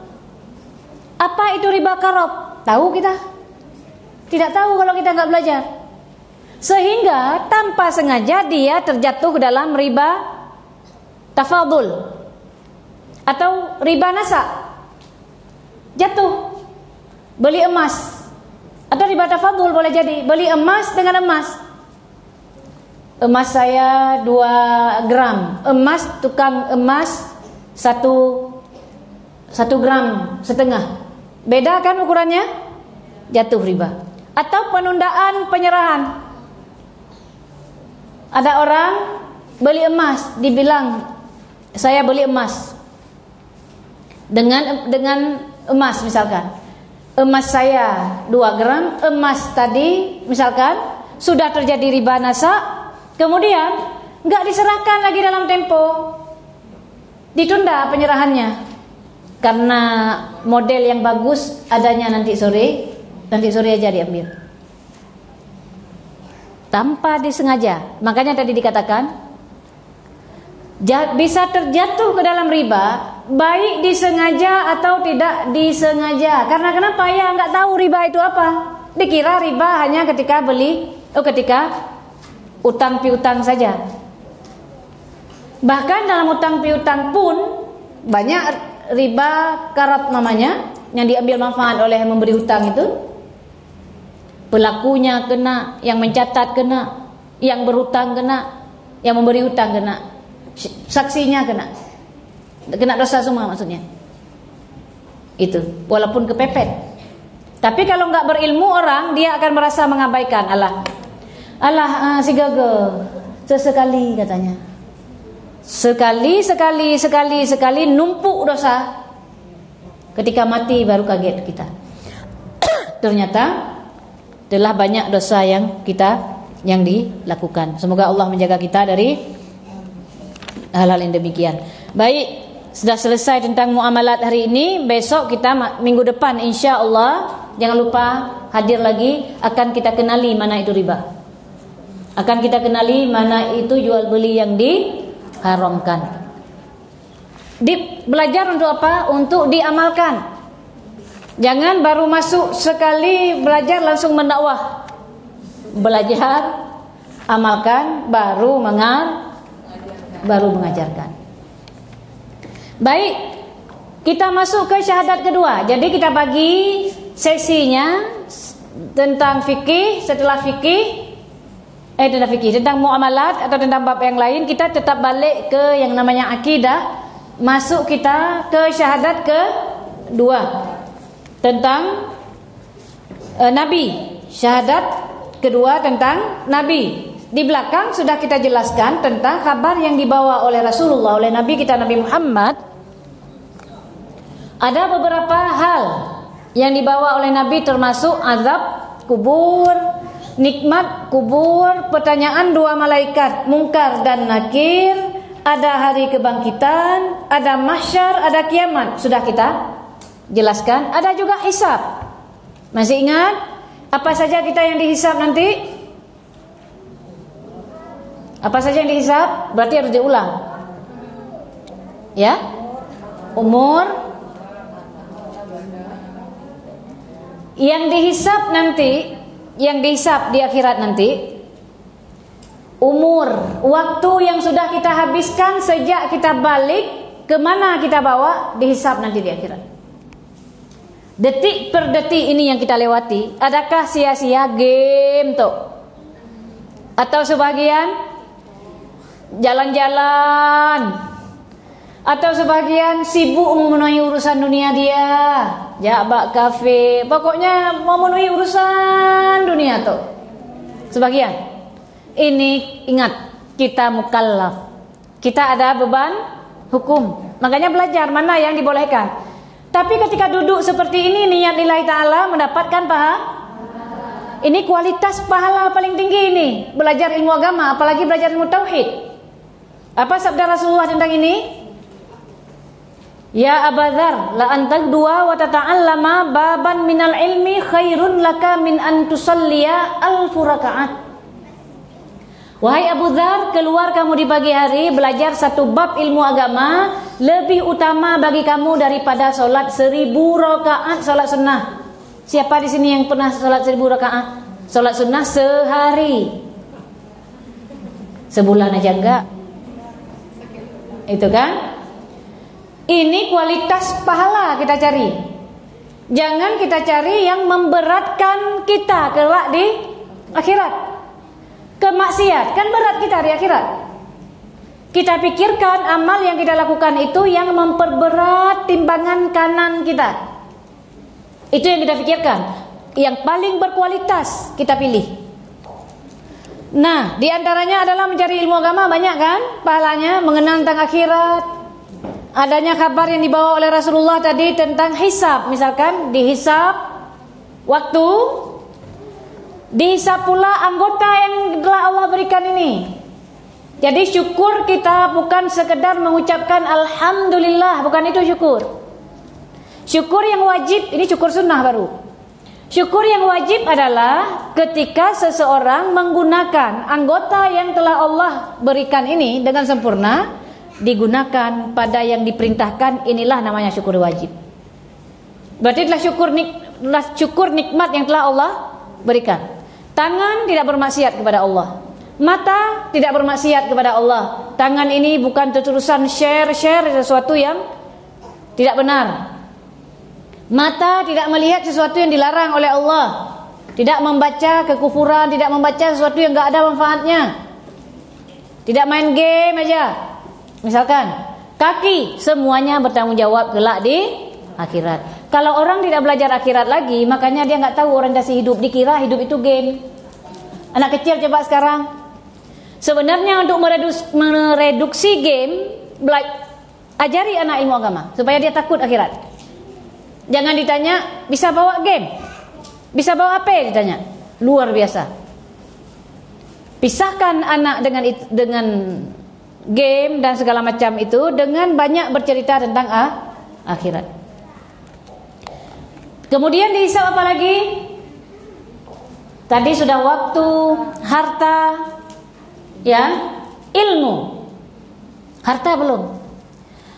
Apa itu riba karob? Tahu kita? Tidak tahu kalau kita nggak belajar. Sehingga tanpa sengaja dia terjatuh ke dalam riba tafadul atau riba nasa. Jatuh. Beli emas. Atau riba tafadul boleh jadi. Beli emas dengan emas. Emas saya 2 gram. Emas, tukang emas 1 gram setengah. Beda kan ukurannya? Jatuh riba. Atau penundaan penyerahan. Ada orang beli emas, dibilang saya beli emas dengan emas misalkan. Emas saya 2 gram, emas tadi misalkan sudah terjadi riba nasa, kemudian nggak diserahkan lagi dalam tempo, ditunda penyerahannya karena model yang bagus adanya nanti sore aja diambil tanpa disengaja. Makanya tadi dikatakan bisa terjatuh ke dalam riba, baik disengaja atau tidak disengaja. Karena kenapa? Ya nggak tahu riba itu apa. Dikira riba hanya ketika ketika utang piutang saja. Bahkan dalam utang piutang pun banyak riba karab namanya, yang diambil manfaat oleh yang memberi hutang itu. Pelakunya kena, yang mencatat kena, yang berhutang kena, yang memberi hutang kena, saksinya kena dosa semua maksudnya. Itu walaupun kepepet. Tapi kalau nggak berilmu orang, dia akan merasa mengabaikan. Si gagal sesekali katanya. Sekali numpuk dosa. Ketika mati baru kaget kita. Ternyata telah banyak dosa yang dilakukan. Semoga Allah menjaga kita dari hal-hal yang demikian. Baik, sudah selesai tentang muamalat hari ini. Besok kita minggu depan insya Allah, jangan lupa hadir lagi, akan kita kenali mana itu riba. Akan kita kenali mana itu jual beli yang diharamkan. Belajar untuk apa? Untuk diamalkan. Jangan baru masuk sekali belajar langsung mendakwah. Belajar, amalkan, baru mengajarkan. Baik, kita masuk ke syahadat kedua. Jadi kita bagi sesinya tentang fikih. Setelah fikih tentang muamalat atau tentang bab yang lain, kita tetap balik ke yang namanya akidah. Masuk kita ke syahadat kedua tentang Nabi. Syahadat kedua tentang Nabi. Di belakang sudah kita jelaskan tentang kabar yang dibawa oleh Rasulullah, oleh Nabi kita Nabi Muhammad. Ada beberapa hal yang dibawa oleh Nabi, termasuk azab kubur, nikmat kubur, pertanyaan 2 malaikat Munkar dan Nakir, ada hari kebangkitan, ada mahsyar, ada kiamat. Sudah kita jelaskan. Ada juga hisab. Masih ingat apa saja kita yang dihisab nanti? Apa saja yang dihisab berarti harus diulang. Ya? Umur yang dihisab nanti, yang dihisab di akhirat nanti, umur, waktu yang sudah kita habiskan sejak kita balik, kemana kita bawa, dihisab nanti di akhirat. Detik per detik ini yang kita lewati, adakah sia-sia game tuh? Atau sebagian jalan-jalan, atau sebagian sibuk memenuhi urusan dunia dia, jabak kafe, pokoknya memenuhi urusan dunia tuh. Sebagian. Ini ingat, kita mukallaf, kita ada beban hukum, makanya belajar mana yang dibolehkan. Tapi ketika duduk seperti ini, niat lillahi ta'ala, mendapatkan pahala. Ini kualitas pahala paling tinggi ini, belajar ilmu agama, apalagi belajar ilmu tauhid. Apa sabda Rasulullah tentang ini? Ya Aba Dzar, la antagdua wa tata'allama baban minal ilmi khairun laka min an tusalliya alfu raka'at. Wahai Abu Dzar, keluar kamu di pagi hari belajar satu bab ilmu agama, lebih utama bagi kamu daripada solat 1000 rakaat solat sunnah. Siapa di sini yang pernah solat 1000 rakaat? Solat sunnah sehari, sebulan aja enggak? Itu kan? Ini kualitas pahala kita cari. Jangan kita cari yang memberatkan kita kelak di akhirat. Kemaksiat kan berat kita di akhirat. Kita pikirkan amal yang kita lakukan itu yang memperberat timbangan kanan kita. Itu yang kita pikirkan. Yang paling berkualitas kita pilih. Nah, diantaranya adalah mencari ilmu agama, banyak kan pahalanya, mengenal tentang akhirat. Adanya kabar yang dibawa oleh Rasulullah tadi tentang hisab, misalkan dihisab waktu, dihisab pula anggota yang telah Allah berikan ini. Jadi syukur kita bukan sekedar mengucapkan alhamdulillah, bukan itu syukur. Syukur yang wajib, ini syukur sunnah baru. Syukur yang wajib adalah ketika seseorang menggunakan anggota yang telah Allah berikan ini dengan sempurna, digunakan pada yang diperintahkan, inilah namanya syukur wajib. Berarti adalah syukur nikmat yang telah Allah berikan. Tangan tidak bermaksiat kepada Allah, mata tidak bermaksiat kepada Allah. Tangan ini bukan terusan share sesuatu yang tidak benar. Mata tidak melihat sesuatu yang dilarang oleh Allah, tidak membaca kekufuran, tidak membaca sesuatu yang enggak ada manfaatnya, tidak main game aja. Misalkan kaki, semuanya bertanggung jawab kelak di akhirat. Kalau orang tidak belajar akhirat lagi, makanya dia nggak tahu orientasi hidup. Dikira hidup itu game. Anak kecil coba sekarang. Sebenarnya untuk mereduksi game, ajari anak ilmu agama supaya dia takut akhirat. Jangan ditanya bisa bawa game, bisa bawa apa? Ditanya. Luar biasa. Pisahkan anak dengan game dan segala macam itu dengan banyak bercerita tentang akhirat. Kemudian dihisab apa lagi? Tadi sudah waktu, harta, ya, ilmu. Harta belum.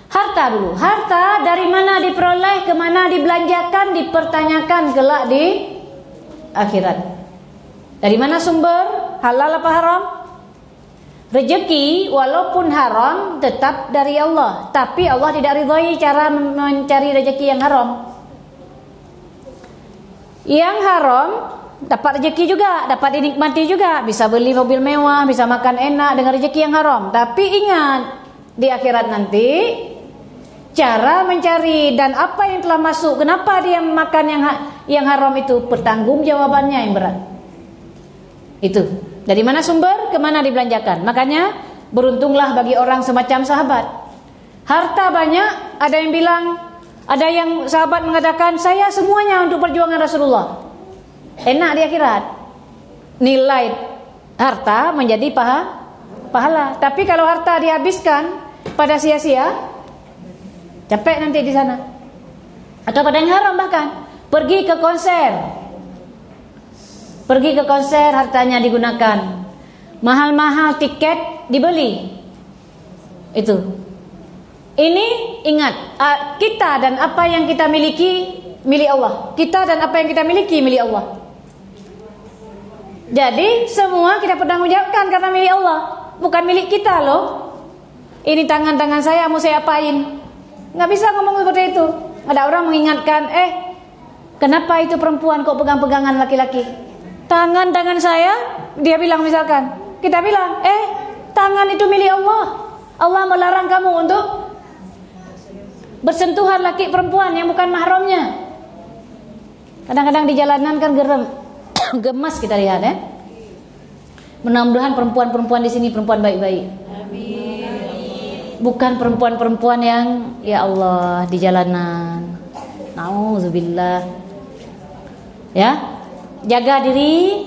Harta dulu. Harta dari mana diperoleh, kemana dibelanjakan, dipertanyakan kelak di akhirat. Dari mana sumber? Halal apa haram? Rezeki walaupun haram tetap dari Allah, tapi Allah tidak ridhoi cara mencari rezeki yang haram. Yang haram dapat rezeki juga, dapat dinikmati juga, bisa beli mobil mewah, bisa makan enak dengan rezeki yang haram. Tapi ingat, di akhirat nanti cara mencari dan apa yang telah masuk, kenapa dia makan yang haram itu, pertanggungjawabannya yang berat. Itu dari mana sumber, kemana dibelanjakan. Makanya beruntunglah bagi orang semacam sahabat. Harta banyak, ada yang bilang, ada yang sahabat mengatakan, saya semuanya untuk perjuangan Rasulullah. Enak di akhirat. Nilai harta menjadi pahala. Tapi kalau harta dihabiskan pada sia-sia, capek nanti di sana. Atau pada yang haram bahkan. Pergi ke konser, hartanya digunakan mahal-mahal tiket dibeli. Itu. Ini ingat, kita dan apa yang kita miliki milik Allah. Kita dan apa yang kita miliki milik Allah. Jadi semua kita pertanggungjawabkan karena milik Allah, bukan milik kita loh. Ini tangan-tangan saya mau saya apain? Nggak bisa ngomong seperti itu. Ada orang mengingatkan, kenapa itu perempuan kok pegang-pegangan laki-laki? Tangan-tangan saya, dia bilang misalkan, kita bilang, tangan itu milik Allah. Allah melarang kamu untuk bersentuhan laki perempuan yang bukan mahramnya. Kadang-kadang di jalanan kan gemas kita lihat ya. Mudah-mudahan perempuan-perempuan di sini perempuan baik-baik. Bukan perempuan-perempuan yang ya Allah di jalanan. Nauzubillah. Ya. Jaga diri,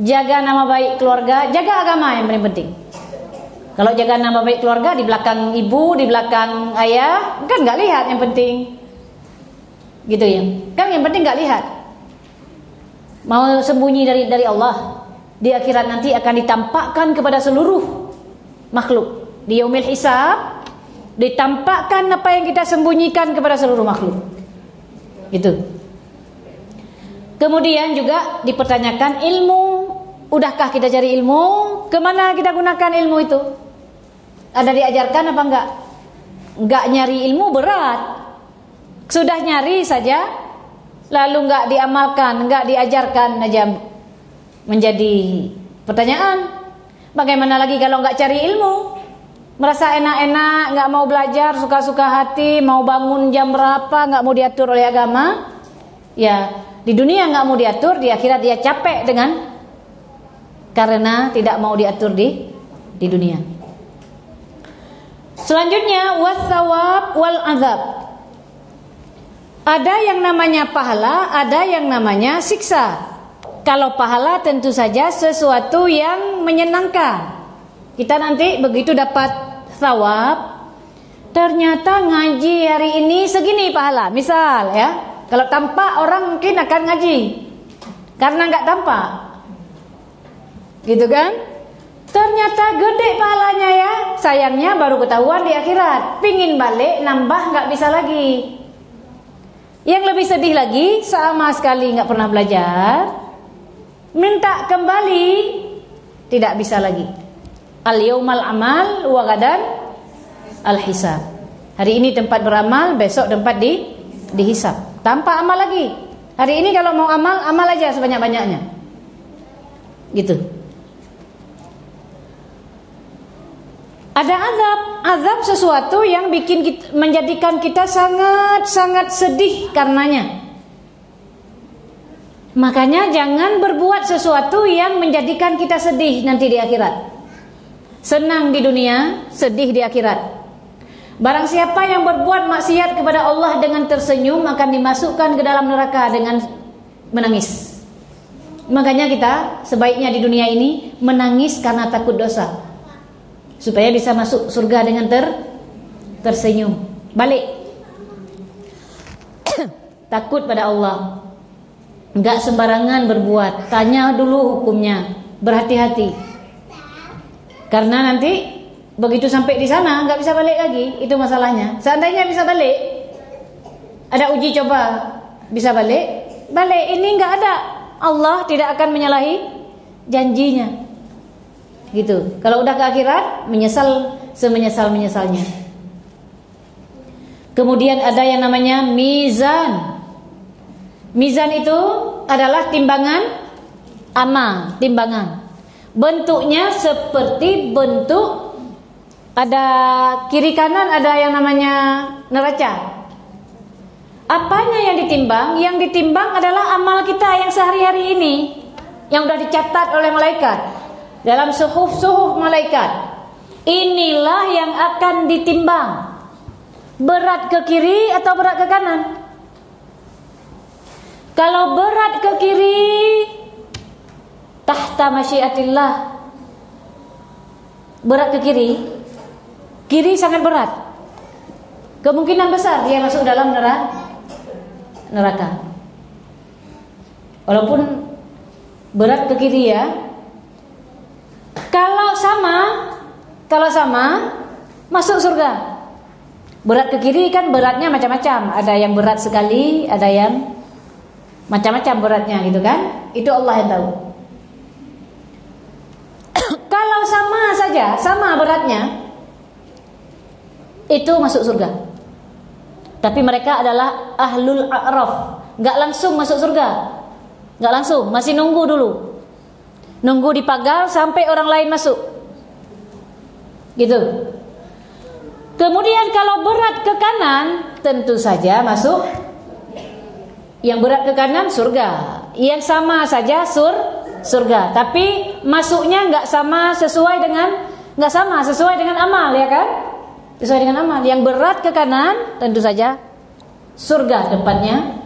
jaga nama baik keluarga, jaga agama yang paling penting. Kalau jaga nama baik keluarga di belakang ibu, di belakang ayah, kan nggak lihat yang penting. Gitu ya. Kan yang penting nggak lihat. Mau sembunyi dari Allah, di akhirat nanti akan ditampakkan kepada seluruh makhluk. Di yaumil hisab ditampakkan apa yang kita sembunyikan kepada seluruh makhluk. Gitu. Kemudian juga dipertanyakan ilmu. Udahkah kita cari ilmu? Kemana kita gunakan ilmu itu? Ada diajarkan apa enggak? Enggak nyari ilmu berat. Sudah nyari saja, lalu enggak diamalkan, enggak diajarkan aja menjadi pertanyaan. Bagaimana lagi kalau enggak cari ilmu? Merasa enak-enak, enggak mau belajar, suka-suka hati, mau bangun jam berapa, enggak mau diatur oleh agama. Ya, di dunia enggak mau diatur, di akhirat dia capek karena tidak mau diatur di dunia. Selanjutnya wathawab wal azab. Ada yang namanya pahala, ada yang namanya siksa. Kalau pahala tentu saja sesuatu yang menyenangkan. Kita nanti begitu dapat thawab, ternyata ngaji hari ini segini pahala. Misal ya, kalau tampak orang mungkin akan ngaji karena nggak tampak. Gitu kan? Ternyata gede pahalanya ya. Sayangnya baru ketahuan di akhirat. Pingin balik, nambah nggak bisa lagi. Yang lebih sedih lagi, sama sekali nggak pernah belajar, minta kembali, tidak bisa lagi. Al-yaumal amal wa gadan al-hisab. Hari ini tempat beramal, besok tempat dihisab. Tanpa amal lagi. Hari ini kalau mau amal, amal aja sebanyak-banyaknya. Gitu. Ada azab sesuatu yang menjadikan kita sangat-sangat sedih karenanya. Makanya jangan berbuat sesuatu yang menjadikan kita sedih nanti di akhirat. Senang di dunia, sedih di akhirat. Barang siapa yang berbuat maksiat kepada Allah dengan tersenyum akan dimasukkan ke dalam neraka dengan menangis. Makanya kita sebaiknya di dunia ini menangis karena takut dosa, supaya bisa masuk surga dengan tersenyum. Balik. Takut pada Allah. Enggak sembarangan berbuat. Tanya dulu hukumnya. Berhati-hati. Karena nanti begitu sampai di sana enggak bisa balik lagi. Itu masalahnya. Seandainya bisa balik, ada uji coba, bisa balik. Balik ini enggak ada. Allah tidak akan menyalahi janjinya. Gitu. Kalau udah ke akhirat, menyesal semenyesal-menyesalnya. Kemudian ada yang namanya mizan. Mizan itu adalah timbangan amal, timbangan. Bentuknya seperti bentuk, ada kiri kanan, ada yang namanya neraca. Apanya yang ditimbang? Yang ditimbang adalah amal kita yang sehari-hari ini, yang sudah dicatat oleh malaikat dalam suhuf malaikat. Inilah yang akan ditimbang. Berat ke kiri atau berat ke kanan? Kalau berat ke kiri, tahta masyiatillah. Berat ke kiri, kiri sangat berat. Kemungkinan besar dia masuk dalam neraka. Walaupun berat ke kiri ya, Kalau sama masuk surga. Berat ke kiri kan beratnya macam-macam. Ada yang berat sekali, ada yang macam-macam beratnya gitu kan. Itu Allah yang tahu. Kalau sama saja, sama beratnya, itu masuk surga. Tapi mereka adalah ahlul a'raf, nggak langsung masuk surga, nggak langsung, masih nunggu dulu, nunggu di pagar sampai orang lain masuk, gitu. Kemudian kalau berat ke kanan, tentu saja masuk. Yang berat ke kanan surga, yang sama saja surga. Tapi masuknya nggak sesuai dengan amal, ya kan? Sesuai dengan amal. Yang berat ke kanan tentu saja surga tempatnya.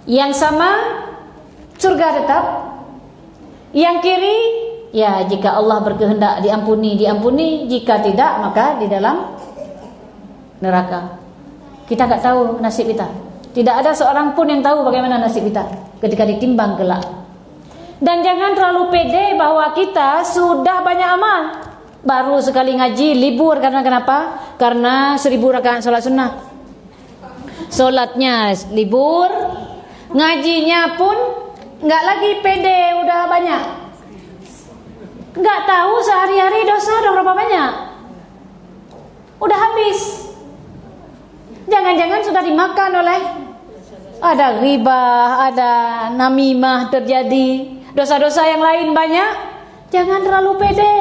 Yang sama surga tetap. Yang kiri ya jika Allah berkehendak diampuni. Jika tidak maka di dalam neraka. Kita nggak tahu nasib kita. Tidak ada seorang pun yang tahu bagaimana nasib kita ketika ditimbang kelak. Dan jangan terlalu pede bahwa kita sudah banyak amal. Baru sekali ngaji libur karena kenapa? Karena 1000 rakaat salat sunnah. Salatnya libur, ngajinya pun nggak lagi pede, udah banyak. Nggak tahu sehari-hari dosa udah berapa banyak. Udah habis. Jangan-jangan sudah dimakan oleh ada ghibah, ada namimah terjadi, dosa-dosa yang lain banyak. Jangan terlalu pede.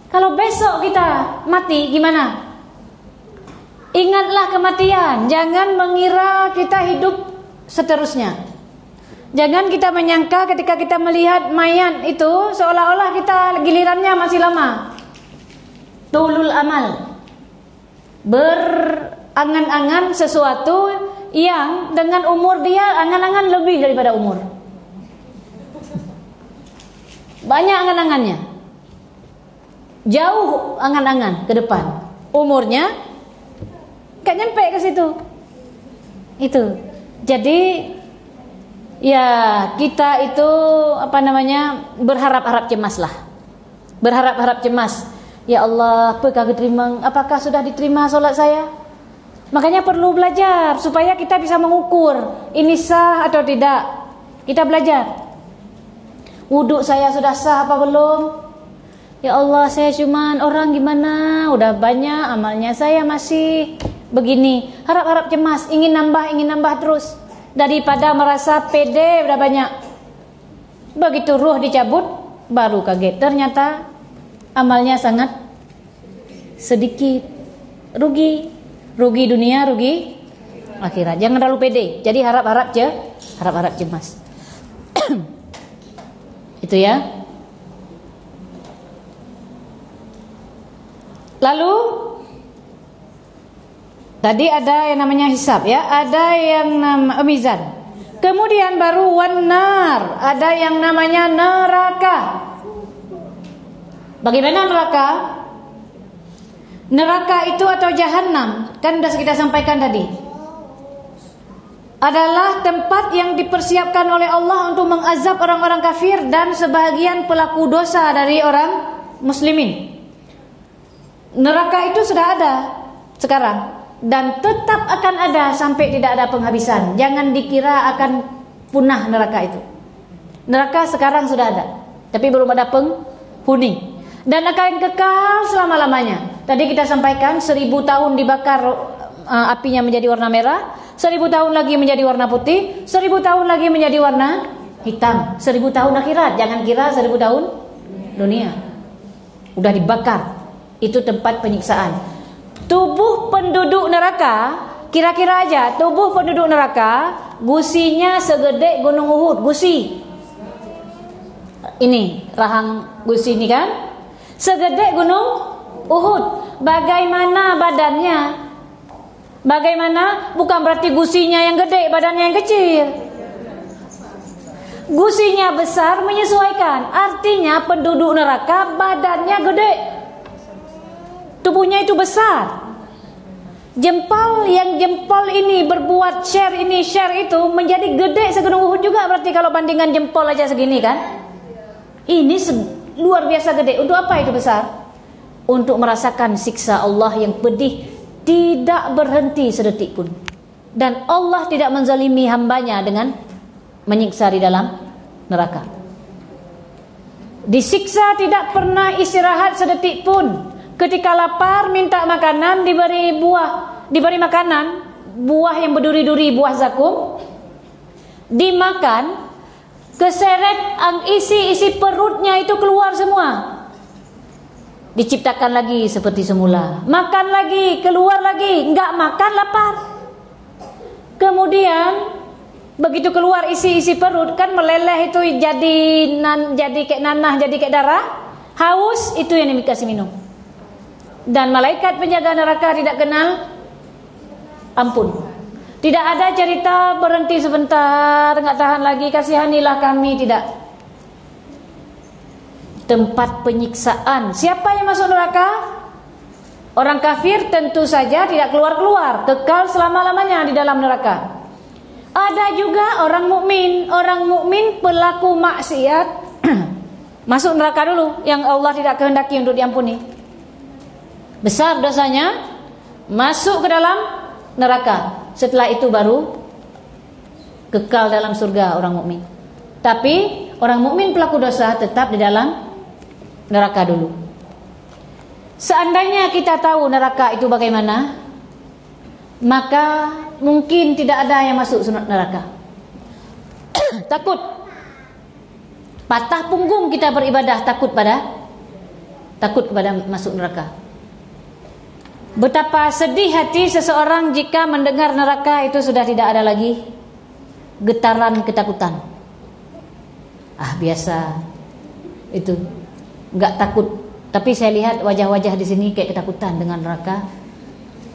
Kalau besok kita mati gimana? Ingatlah kematian. Jangan mengira kita hidup seterusnya. Jangan kita menyangka ketika kita melihat mayat itu seolah-olah kita gilirannya masih lama. Tulul amal. Berangan-angan sesuatu yang dengan umur dia angan-angan lebih daripada umur. Banyak angan-angannya. Jauh angan-angan ke depan. Umurnya gak nyampe ke situ. Itu. Jadi ya kita itu berharap-harap cemas lah. Berharap-harap cemas. Ya Allah, apakah sudah diterima salat saya? Makanya perlu belajar supaya kita bisa mengukur ini sah atau tidak. Kita belajar. Wuduk saya sudah sah apa belum? Ya Allah, saya cuman orang gimana? Udah banyak amalnya, saya masih begini. Harap-harap cemas, ingin nambah terus. Daripada merasa pede udah banyak. Begitu ruh dicabut, baru kaget. Ternyata amalnya sangat sedikit. Rugi dunia, rugi akhirat. Jangan terlalu pede. Jadi harap-harap cemas. Itu ya. Lalu tadi ada yang namanya hisab ya, ada yang namanya mizan. Kemudian baru wanar, ada yang namanya neraka. Bagaimana neraka? Neraka itu atau jahanam, kan sudah kita sampaikan tadi, adalah tempat yang dipersiapkan oleh Allah untuk mengazab orang-orang kafir dan sebahagian pelaku dosa dari orang muslimin. Neraka itu sudah ada sekarang dan tetap akan ada sampai tidak ada penghabisan. Jangan dikira akan punah neraka itu. Neraka sekarang sudah ada, tapi belum ada penghuni dan akan kekal selama-lamanya. Tadi kita sampaikan 1000 tahun dibakar, apinya menjadi warna merah, 1000 tahun lagi menjadi warna putih, 1000 tahun lagi menjadi warna hitam. 1000 tahun akhirat, jangan kira 1000 tahun dunia. Udah dibakar. Itu tempat penyiksaan. Tubuh penduduk neraka, kira-kira aja tubuh penduduk neraka gusinya segede Gunung Uhud. Gusi ini, rahang gusi ini kan segede Gunung Uhud. Bagaimana badannya? Bagaimana? Bukan berarti gusinya yang gede, badannya yang kecil. Gusinya besar menyesuaikan. Artinya penduduk neraka badannya gede, tubuhnya itu besar. Jempol ini berbuat share itu menjadi gede segunung Uhud juga. Berarti kalau bandingan jempol aja segini kan. Ini luar biasa gede. Untuk apa itu besar? Untuk merasakan siksa Allah yang pedih, tidak berhenti sedetik pun. Dan Allah tidak menzalimi hambanya dengan menyiksa di dalam neraka. Disiksa tidak pernah istirahat sedetik pun. Ketika lapar minta makanan, diberi buah, diberi makanan, buah yang berduri-duri, buah zakum, dimakan, keseret isi perutnya itu keluar semua. Diciptakan lagi seperti semula, makan lagi, keluar lagi, enggak makan lapar. Kemudian begitu keluar isi perut kan meleleh itu jadi kayak nanah, jadi kayak darah. Haus itu yang dikasih minum. Dan malaikat penjaga neraka tidak kenal ampun. Tidak ada cerita berhenti sebentar, enggak tahan lagi, kasihanilah kami, tidak. Tempat penyiksaan. Siapa yang masuk neraka? Orang kafir tentu saja tidak keluar-keluar, kekal selama-lamanya di dalam neraka. Ada juga orang mukmin pelaku maksiat masuk neraka dulu, yang Allah tidak kehendaki untuk diampuni. Besar dosanya, masuk ke dalam neraka. Setelah itu baru kekal dalam surga orang mukmin. Tapi orang mukmin pelaku dosa tetap di dalam neraka dulu. Seandainya kita tahu neraka itu bagaimana, maka mungkin tidak ada yang masuk neraka. Takut patah punggung kita beribadah, takut kepada masuk neraka. Betapa sedih hati seseorang jika mendengar neraka itu sudah tidak ada lagi getaran ketakutan. Biasa itu, enggak takut. Tapi saya lihat wajah-wajah di sini kayak ketakutan dengan neraka.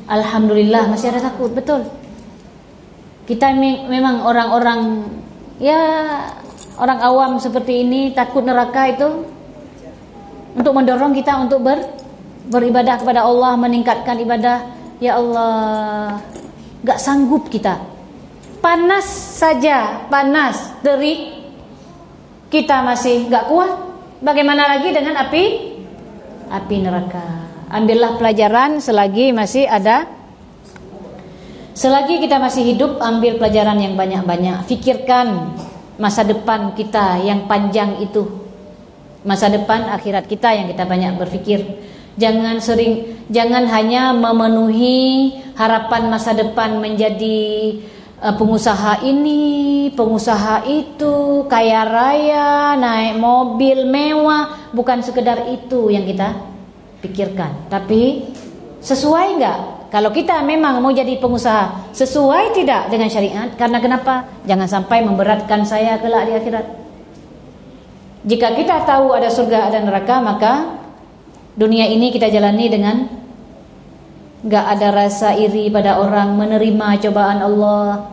Alhamdulillah masih ada takut, betul. Kita memang orang-orang, ya orang awam seperti ini, takut neraka itu untuk mendorong kita untuk beribadah kepada Allah, meningkatkan ibadah. Ya Allah, gak sanggup kita. Panas saja, panas, terik, kita masih gak kuat. Bagaimana lagi dengan api neraka? Ambillah pelajaran selagi masih ada, selagi kita masih hidup, ambil pelajaran yang banyak-banyak. Fikirkan masa depan kita yang panjang itu, masa depan akhirat kita yang kita banyak berfikir. Jangan hanya memenuhi harapan masa depan menjadi pengusaha ini, pengusaha itu, kaya raya, naik mobil mewah. Bukan sekedar itu yang kita pikirkan, tapi sesuai enggak? Kalau kita memang mau jadi pengusaha, sesuai tidak dengan syariat? Karena kenapa? Jangan sampai memberatkan saya kelak di akhirat. Jika kita tahu ada surga, ada neraka, maka dunia ini kita jalani dengan gak ada rasa iri pada orang, menerima cobaan Allah,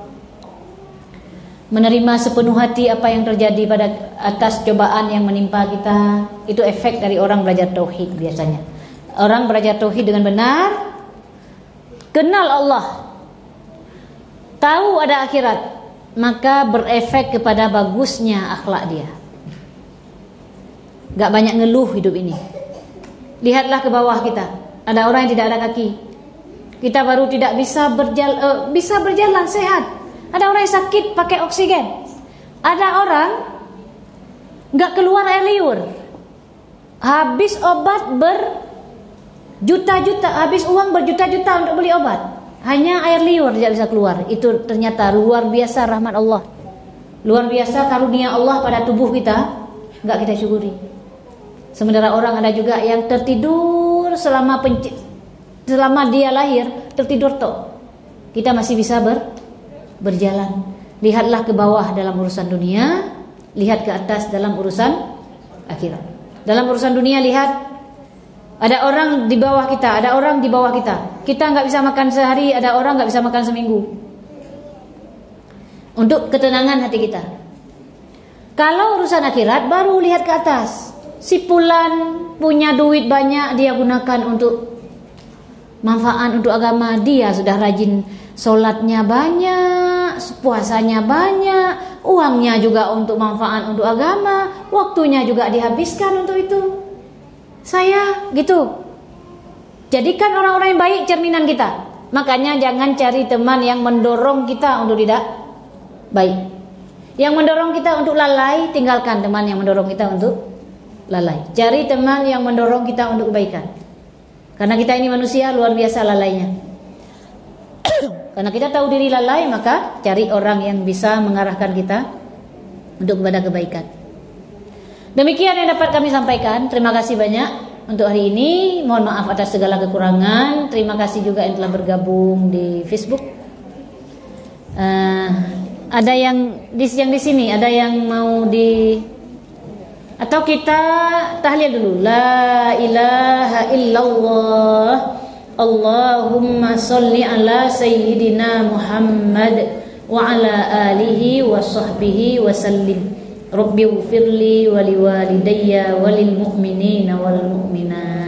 menerima sepenuh hati apa yang terjadi pada atas cobaan yang menimpa kita. Itu efek dari orang belajar tauhid biasanya. Orang belajar tauhid dengan benar, kenal Allah, tahu ada akhirat, maka berefek kepada bagusnya akhlak dia. Gak banyak ngeluh hidup ini. Lihatlah ke bawah kita, ada orang yang tidak ada kaki. Kita baru tidak bisa berjalan sehat. Ada orang yang sakit pakai oksigen. Ada orang nggak keluar air liur, habis obat berjuta-juta, habis uang berjuta-juta untuk beli obat, hanya air liur tidak bisa keluar. Itu ternyata luar biasa rahmat Allah, luar biasa karunia Allah pada tubuh kita, nggak kita syukuri. Sementara orang ada juga yang tertidur selama dia lahir, tertidur toh. Kita masih bisa berjalan. Lihatlah ke bawah dalam urusan dunia, lihat ke atas dalam urusan akhirat. Dalam urusan dunia lihat, ada orang di bawah kita, ada orang di bawah kita. Kita nggak bisa makan sehari, ada orang nggak bisa makan seminggu. Untuk ketenangan hati kita. Kalau urusan akhirat baru lihat ke atas. Si fulan punya duit banyak, dia gunakan untuk manfaat untuk agama. Dia sudah rajin, sholatnya banyak, puasanya banyak, uangnya juga untuk manfaat untuk agama, waktunya juga dihabiskan untuk itu. Saya gitu. Jadikan orang-orang yang baik cerminan kita. Makanya jangan cari teman yang mendorong kita untuk tidak baik. Yang mendorong kita untuk lalai, tinggalkan teman yang mendorong kita untuk lalai. Cari teman yang mendorong kita untuk kebaikan. Karena kita ini manusia luar biasa lalainya. Karena kita tahu diri lalai, maka cari orang yang bisa mengarahkan kita untuk kepada kebaikan. Demikian yang dapat kami sampaikan. Terima kasih banyak untuk hari ini. Mohon maaf atas segala kekurangan. Terima kasih juga yang telah bergabung di Facebook. Ada yang di sini, ada yang mau atau kita tahlil dulu. La ilaha illallah. Allahumma sholli ala sayyidina Muhammad wa ala alihi wa sahbihi wa sallim. Rabbi ighfirli wa liwalidayya walil mu'minina wal mu'minat.